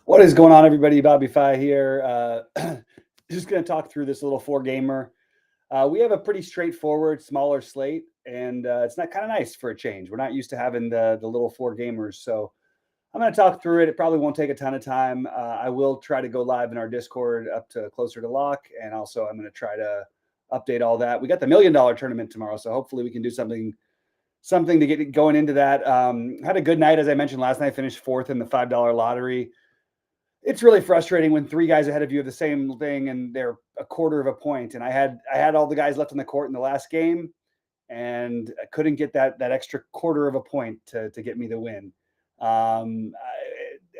What is going on, everybody? Bobby Fi here. Just going to talk through this little four-gamer. We have a pretty straightforward, smaller slate, and it's not kind of nice for a change. We're not used to having the little four gamers, so I'm going to talk through it. It probably won't take a ton of time. I will try to go live in our Discord up to closer to lock, and also I'm going to try to update all that. We got the $1 million tournament tomorrow, so hopefully we can do something to get going into that. Had a good night, as I mentioned last night. Finished fourth in the $5 lottery. It's really frustrating when three guys ahead of you have the same thing and they're a quarter of a point. And I had all the guys left on the court in the last game, and I couldn't get that extra quarter of a point to get me the win.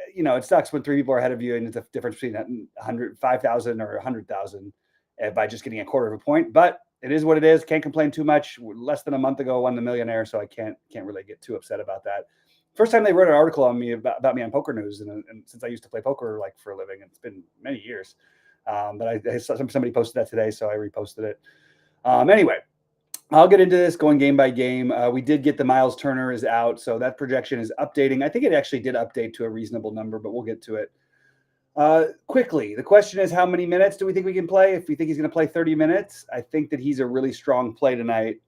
It sucks when three people are ahead of you and it's a difference between 5,000 or 100,000 by just getting a quarter of a point. But it is what it is. Can't complain too much. Less than a month ago, I won the millionaire, so I can't really get too upset about that. First time they wrote an article on me about me on Poker News, and since I used to play poker like for a living, it's been many years. But I saw somebody posted that today, so I reposted it. Anyway, I'll get into this going game by game. We did get the Miles Turner is out, so that projection is updating. I think it actually did update to a reasonable number, but we'll get to it. Quickly, the question is, how many minutes do we think we can play? If we think he's going to play 30 minutes, I think that he's a really strong play tonight.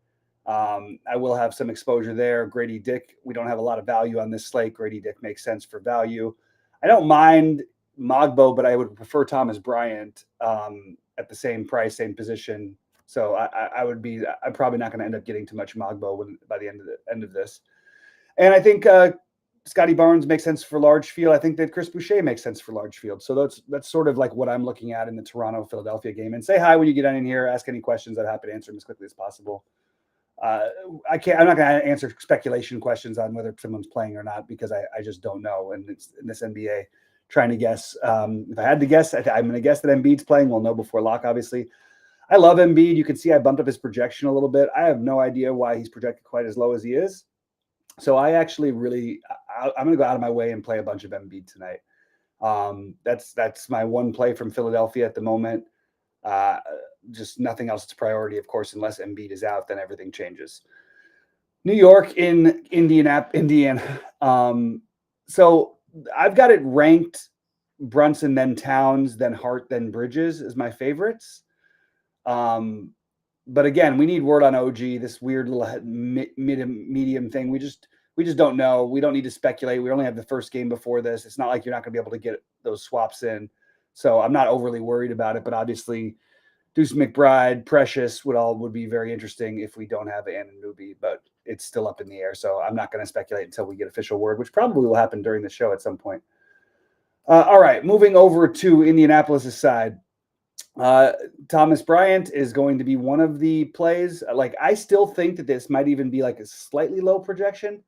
I will have some exposure there. Grady Dick, we don't have a lot of value on this slate. Grady Dick makes sense for value. I don't mind Mogbo, but I would prefer Thomas Bryant at the same price, same position. So I'm probably not going to end up getting too much Mogbo by the end of this. And I think Scotty Barnes makes sense for large field. I think that Chris Boucher makes sense for large field. So that's sort of like what I'm looking at in the Toronto-Philadelphia game. And say hi when you get in here. Ask any questions. I'm happy to answer them as quickly as possible. I'm not going to answer speculation questions on whether someone's playing or not, because I just don't know. And it's in this NBA trying to guess. If I had to guess, I'm going to guess that Embiid's playing. We'll know before lock, obviously. I love Embiid. You can see I bumped up his projection a little bit. I have no idea why he's projected quite as low as he is. So I'm going to go out of my way and play a bunch of Embiid tonight. That's my one play from Philadelphia at the moment. Just nothing else is priority, of course, unless Embiid is out, then everything changes. New York in Indiana. So I've got it ranked Brunson, then Towns, then Hart, then Bridges is my favorites. But again, we need word on OG, this weird little medium thing. We just don't know. We don't need to speculate. We only have the first game before this. It's not like you're not going to be able to get those swaps in. So I'm not overly worried about it, but obviously Deuce McBride, Precious would be very interesting if we don't have Anunoby, but it's still up in the air. So I'm not going to speculate until we get official word, which probably will happen during the show at some point. All right, moving over to Indianapolis' side. Thomas Bryant is going to be one of the plays. Like, I still think that this might even be like a slightly low projection.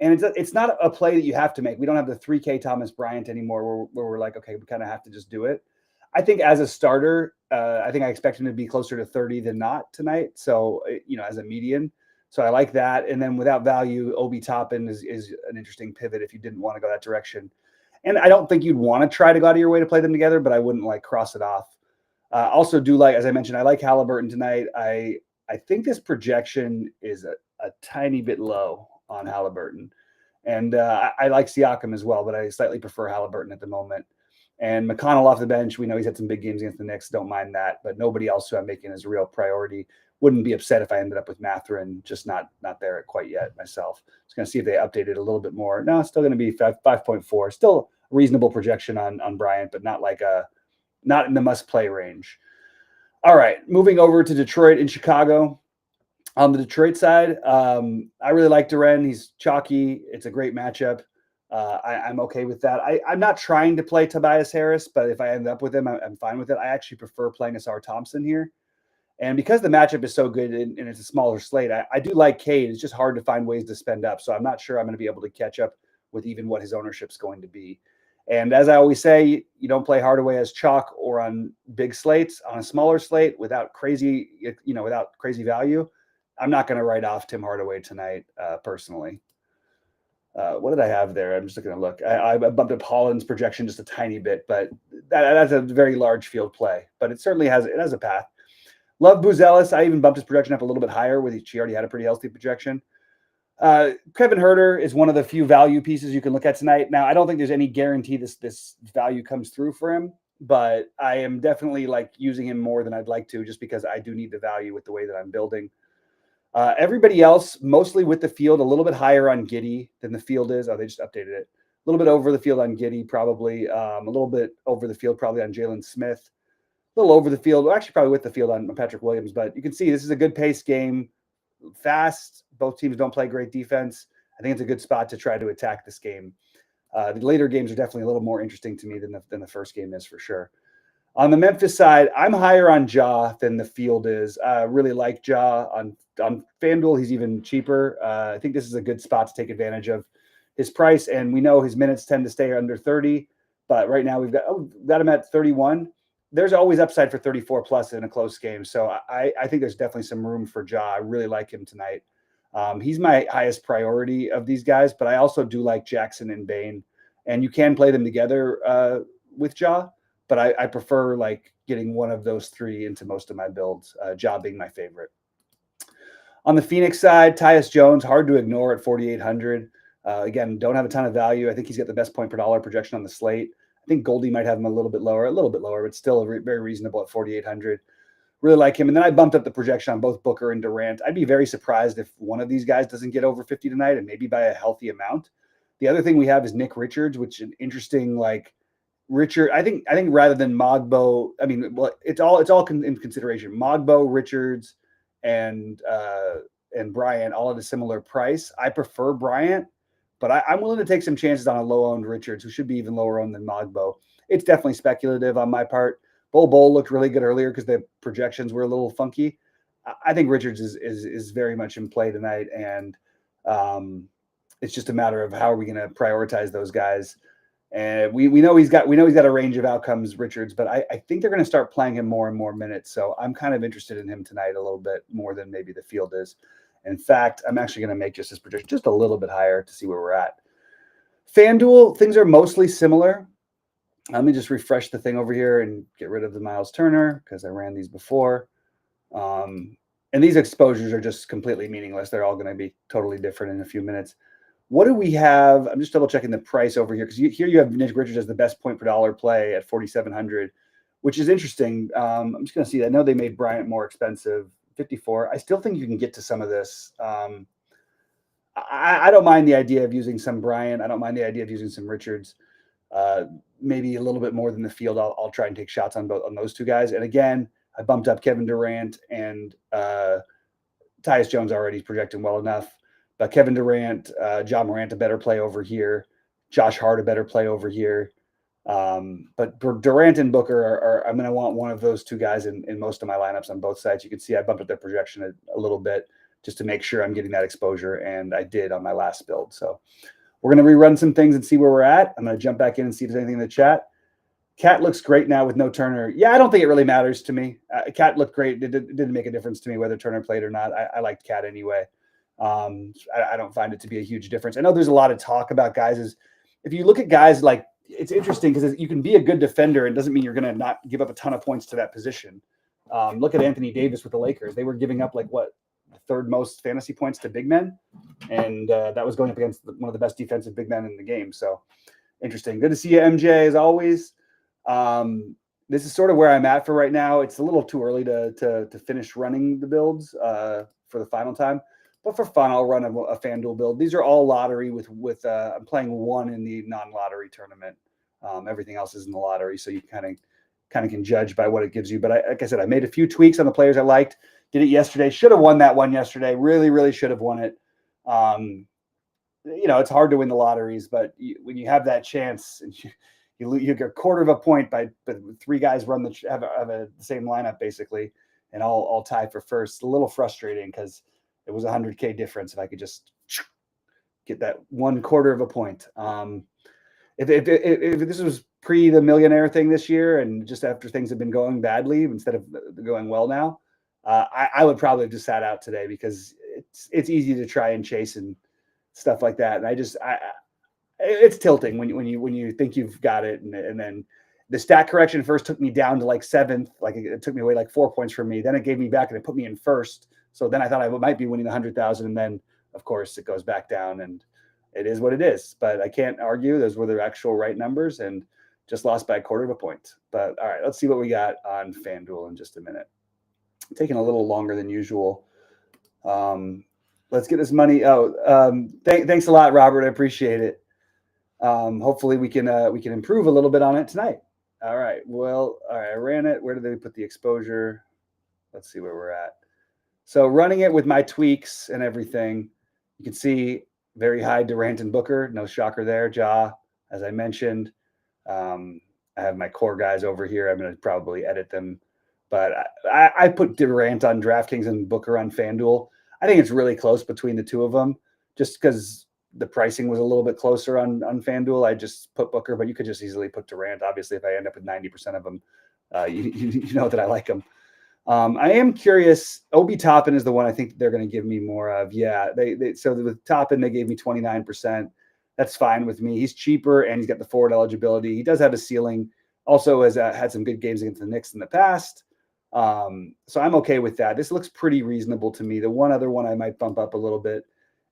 And it's not a play that you have to make. We don't have the 3K Thomas Bryant anymore where we're like, okay, we kind of have to just do it. I think as a starter, I think I expect him to be closer to 30 than not tonight. So, as a median. So I like that. And then without value, Obi Toppin is an interesting pivot if you didn't want to go that direction. And I don't think you'd want to try to go out of your way to play them together, but I wouldn't like cross it off. Also do like, as I mentioned, I like Halliburton tonight. I think this projection is a tiny bit low on Halliburton. And I like Siakam as well, but I slightly prefer Halliburton at the moment. And McConnell off the bench, we know he's had some big games against the Knicks. Don't mind that. But nobody else who I'm making as a real priority. Wouldn't be upset if I ended up with Mathurin, just not there quite yet myself. Just going to see if they updated a little bit more. No, it's still going to be 5.4. Still a reasonable projection on Bryant, but not in the must-play range. All right, moving over to Detroit and Chicago. On the Detroit side, I really like Duren. He's chalky. It's a great matchup. I'm okay with that. I'm not trying to play Tobias Harris, but if I end up with him, I'm fine with it. I actually prefer playing Asar Thompson here. And because the matchup is so good and it's a smaller slate, I do like Cade. It's just hard to find ways to spend up. So I'm not sure I'm going to be able to catch up with even what his ownership's going to be. And as I always say, you don't play Hardaway as chalk or on big slates. On a smaller slate without crazy value, I'm not going to write off Tim Hardaway tonight, personally. What did I have there? I'm just looking to look. I bumped up Holland's projection just a tiny bit, but that's a very large field play. But it certainly has a path. Love Buzelis. I even bumped his projection up a little bit higher, she already had a pretty healthy projection. Kevin Herter is one of the few value pieces you can look at tonight. Now, I don't think there's any guarantee this value comes through for him, but I am definitely like using him more than I'd like to, just because I do need the value with the way that I'm building. Everybody else, mostly with the field, a little bit higher on Giddey than the field is. Oh, they just updated it. A little bit over the field on Giddey, probably. A little bit over the field, probably on Jalen Smith. A little over the field, well, actually probably with the field on Patrick Williams. But you can see this is a good pace game. Fast. Both teams don't play great defense. I think it's a good spot to try to attack this game. The later games are definitely a little more interesting to me than the first game is, for sure. On the Memphis side, I'm higher on Ja than the field is. I really like Ja on FanDuel. He's even cheaper. I think this is a good spot to take advantage of his price, and we know his minutes tend to stay under 30. But right now we've got him at 31. There's always upside for 34 plus in a close game. So I think there's definitely some room for Ja. I really like him tonight. He's my highest priority of these guys, but I also do like Jackson and Bain, and you can play them together with Ja, but I prefer like getting one of those three into most of my builds, Ja being my favorite. On the Phoenix side, Tyus Jones, hard to ignore at 4,800. Again, don't have a ton of value. I think he's got the best point per dollar projection on the slate. I think Goldie might have him a little bit lower, but still very reasonable at 4,800. Really like him. And then I bumped up the projection on both Booker and Durant. I'd be very surprised if one of these guys doesn't get over 50 tonight, and maybe by a healthy amount. The other thing we have is Nick Richards, which is an interesting, like, Richard. I think rather than Mogbo, I mean, well, it's all in consideration. Mogbo, Richards, and Bryant all at a similar price. I prefer Bryant, but I'm willing to take some chances on a low-owned Richards, who should be even lower-owned than Mogbo. It's definitely speculative on my part. Bol looked really good earlier because the projections were a little funky. I think Richards is very much in play tonight, and it's just a matter of how are we going to prioritize those guys. And we know he's got a range of outcomes, Richards, but I think they're going to start playing him more and more minutes. So I'm kind of interested in him tonight a little bit more than maybe the field is. In fact, I'm actually going to make just his projection just a little bit higher to see where we're at. FanDuel, things are mostly similar. Let me just refresh the thing over here and get rid of the Miles Turner because I ran these before. And these exposures are just completely meaningless. They're all going to be totally different in a few minutes. What do we have? I'm just double checking the price over here because here you have Nick Richards as the best point per dollar play at 4,700, which is interesting. I'm just going to see. I know they made Bryant more expensive, 54. I still think you can get to some of this. I don't mind the idea of using some Bryant. I don't mind the idea of using some Richards. Maybe a little bit more than the field. I'll try and take shots on those two guys. And again, I bumped up Kevin Durant and Tyus Jones already projecting well enough. But Kevin Durant, John Morant, a better play over here. Josh Hart, a better play over here. But Durant and Booker are I'm going to want one of those two guys in most of my lineups on both sides. You can see I bumped up their projection a little bit just to make sure I'm getting that exposure, and I did on my last build. So we're going to rerun some things and see where we're at. I'm going to jump back in and see if there's anything in the chat. Cat looks great now with no Turner. Yeah, I don't think it really matters to me. Cat looked great. It didn't make a difference to me whether Turner played or not. I liked Cat anyway. I don't find it to be a huge difference. I know there's a lot of talk about guys. If you look at guys, like, it's interesting because you can be a good defender. It doesn't mean you're going to not give up a ton of points to that position. Look at Anthony Davis with the Lakers. They were giving up the third most fantasy points to big men. And that was going up against one of the best defensive big men in the game. So interesting. Good to see you, MJ, as always. This is sort of where I'm at for right now. It's a little too early to finish running the builds for the final time. But for fun, I'll run a FanDuel build. These are all lottery with I'm playing one in the non-lottery tournament. Everything else is in the lottery, so you kind of can judge by what it gives you. But like I said, I made a few tweaks on the players I liked. Did it yesterday. Should have won that one yesterday. Really, really should have won it. It's hard to win the lotteries, but when you have that chance and you get a quarter of a point by three guys have the same lineup basically, and all tie for first. A little frustrating because it was $100K difference if I could just get that 1/4 of a point. If this was pre the millionaire thing this year and just after things have been going badly instead of going well now, I would probably have just sat out today because it's easy to try and chase and stuff like that. And it's tilting when you think you've got it, and then the stat correction first took me down to like 7th, like it took me away like 4 points from me. Then it gave me back and it put me in first. So then I thought I might be winning 100,000, and then of course, it goes back down, and it is what it is. But I can't argue. Those were the actual right numbers, and just lost by a quarter of a point. But all right, let's see what we got on FanDuel in just a minute. Taking a little longer than usual. Let's get this money. Thanks a lot, Robert. I appreciate it. Hopefully we can improve a little bit on it tonight. All right. Well, all right. I ran it. Where did they put the exposure? Let's see where we're at. So running it with my tweaks and everything, you can see very high Durant and Booker. No shocker there. Ja, as I mentioned. I have my core guys over here. I'm going to probably edit them. But I put Durant on DraftKings and Booker on FanDuel. I think it's really close between the two of them, just because the pricing was a little bit closer on FanDuel. I just put Booker, but you could just easily put Durant. Obviously, if I end up with 90% of them, you know that I like them. I am curious. Obi Toppin is the one I think they're going to give me more of. Yeah, so with Toppin, they gave me 29%. That's fine with me. He's cheaper, and he's got the forward eligibility. He does have a ceiling. Also has had some good games against the Knicks in the past. So I'm okay with that. This looks pretty reasonable to me. The one other one I might bump up a little bit,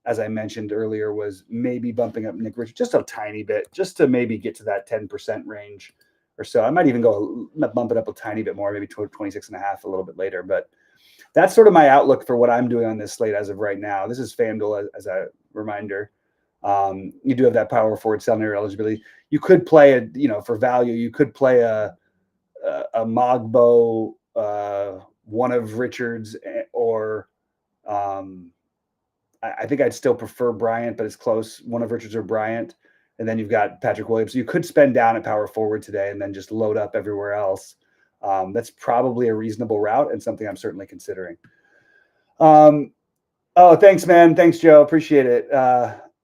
as I mentioned earlier, was maybe bumping up Nick Richards just a tiny bit, just to maybe get to that 10% range or so. I might even bump it up a tiny bit more, maybe 26.5 a little bit later. But that's sort of my outlook for what I'm doing on this slate as of right now. This is FanDuel as a reminder. You do have that power forward center eligibility. You could play for value. You could play a Mogbo, one of Richards, or I think I'd still prefer Bryant, but it's close. One of Richards or Bryant. And then you've got Patrick Williams. So you could spend down at power forward today and then just load up everywhere else. That's probably a reasonable route and something I'm certainly considering. Oh, thanks, man. Thanks, Joe. Appreciate it.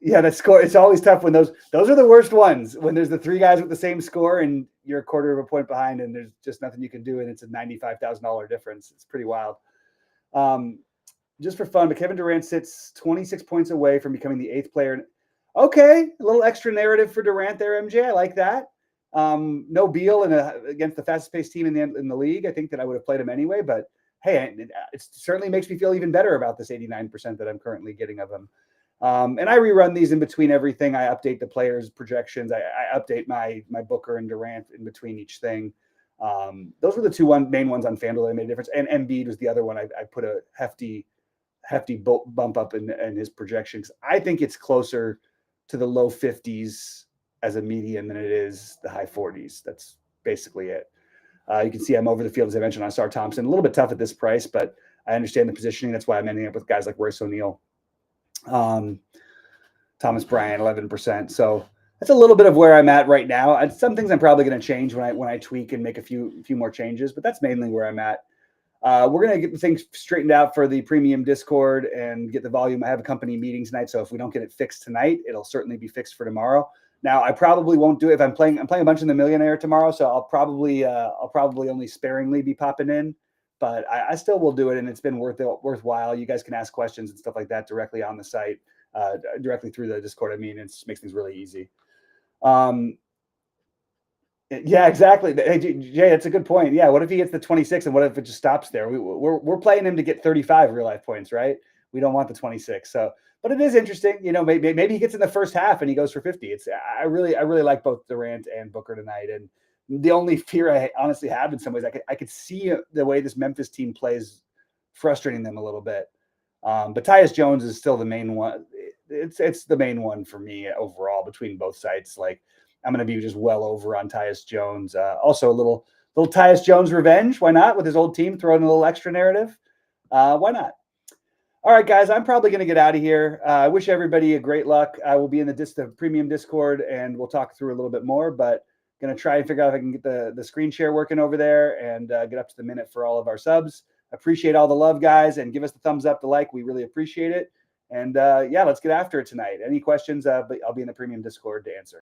Yeah, that score. It's always tough when those are the worst ones, when there's the three guys with the same score and you're a quarter of a point behind and there's just nothing you can do. And it's a $95,000 difference. It's pretty wild. Just for fun, but Kevin Durant sits 26 points away from becoming the 8th player. Okay, a little extra narrative for Durant there, MJ. I like that. No Beal against the fastest paced team in the league. I think that I would have played him anyway, but hey, it certainly makes me feel even better about this 89% that I'm currently getting of him. And I rerun these in between everything. I update the players' projections. I update my Booker and Durant in between each thing. Those were the two main ones on FanDuel that made a difference. And Embiid was the other one. I put a hefty bump up in his projections. I think it's closer to the low 50s as a median than it is the high 40s. That's basically it. You can see I'm over the field, as I mentioned, on Star Thompson. A little bit tough at this price, but I understand the positioning. That's why I'm ending up with guys like Royce O'Neal. Thomas Bryant, 11%. So that's a little bit of where I'm at right now. Some things I'm probably going to change when I tweak and make a few more changes, but that's mainly where I'm at. We're going to get the things straightened out for the premium Discord and get the volume. I have a company meeting tonight, so if we don't get it fixed tonight, it'll certainly be fixed for tomorrow. Now, I probably won't do it if I'm playing a bunch in the Millionaire tomorrow, so I'll probably only sparingly be popping in, but I still will do it, and it's been worthwhile. You guys can ask questions and stuff like that directly on the site, directly through the Discord. I mean, it just makes things really easy. Yeah, exactly. Hey, Jay, that's a good point. Yeah, what if he gets the 26 and what if it just stops there? We're playing him to get 35 real life points, right? We don't want the 26. So, but it is interesting. Maybe he gets in the first half and he goes for 50. I really like both Durant and Booker tonight. And the only fear I honestly have in some ways, I could see the way this Memphis team plays frustrating them a little bit. But Tyus Jones is still the main one. It's the main one for me overall between both sites. Like, I'm going to be just well over on Tyus Jones. Also, a little Tyus Jones revenge. Why not? With his old team, throwing a little extra narrative. Why not? All right, guys, I'm probably going to get out of here. I wish everybody a great luck. I will be in the premium Discord, and we'll talk through a little bit more. But going to try and figure out if I can get the screen share working over there and get up to the minute for all of our subs. Appreciate all the love, guys, and give us the thumbs up, the like. We really appreciate it. And yeah, let's get after it tonight. Any questions? But I'll be in the premium Discord to answer.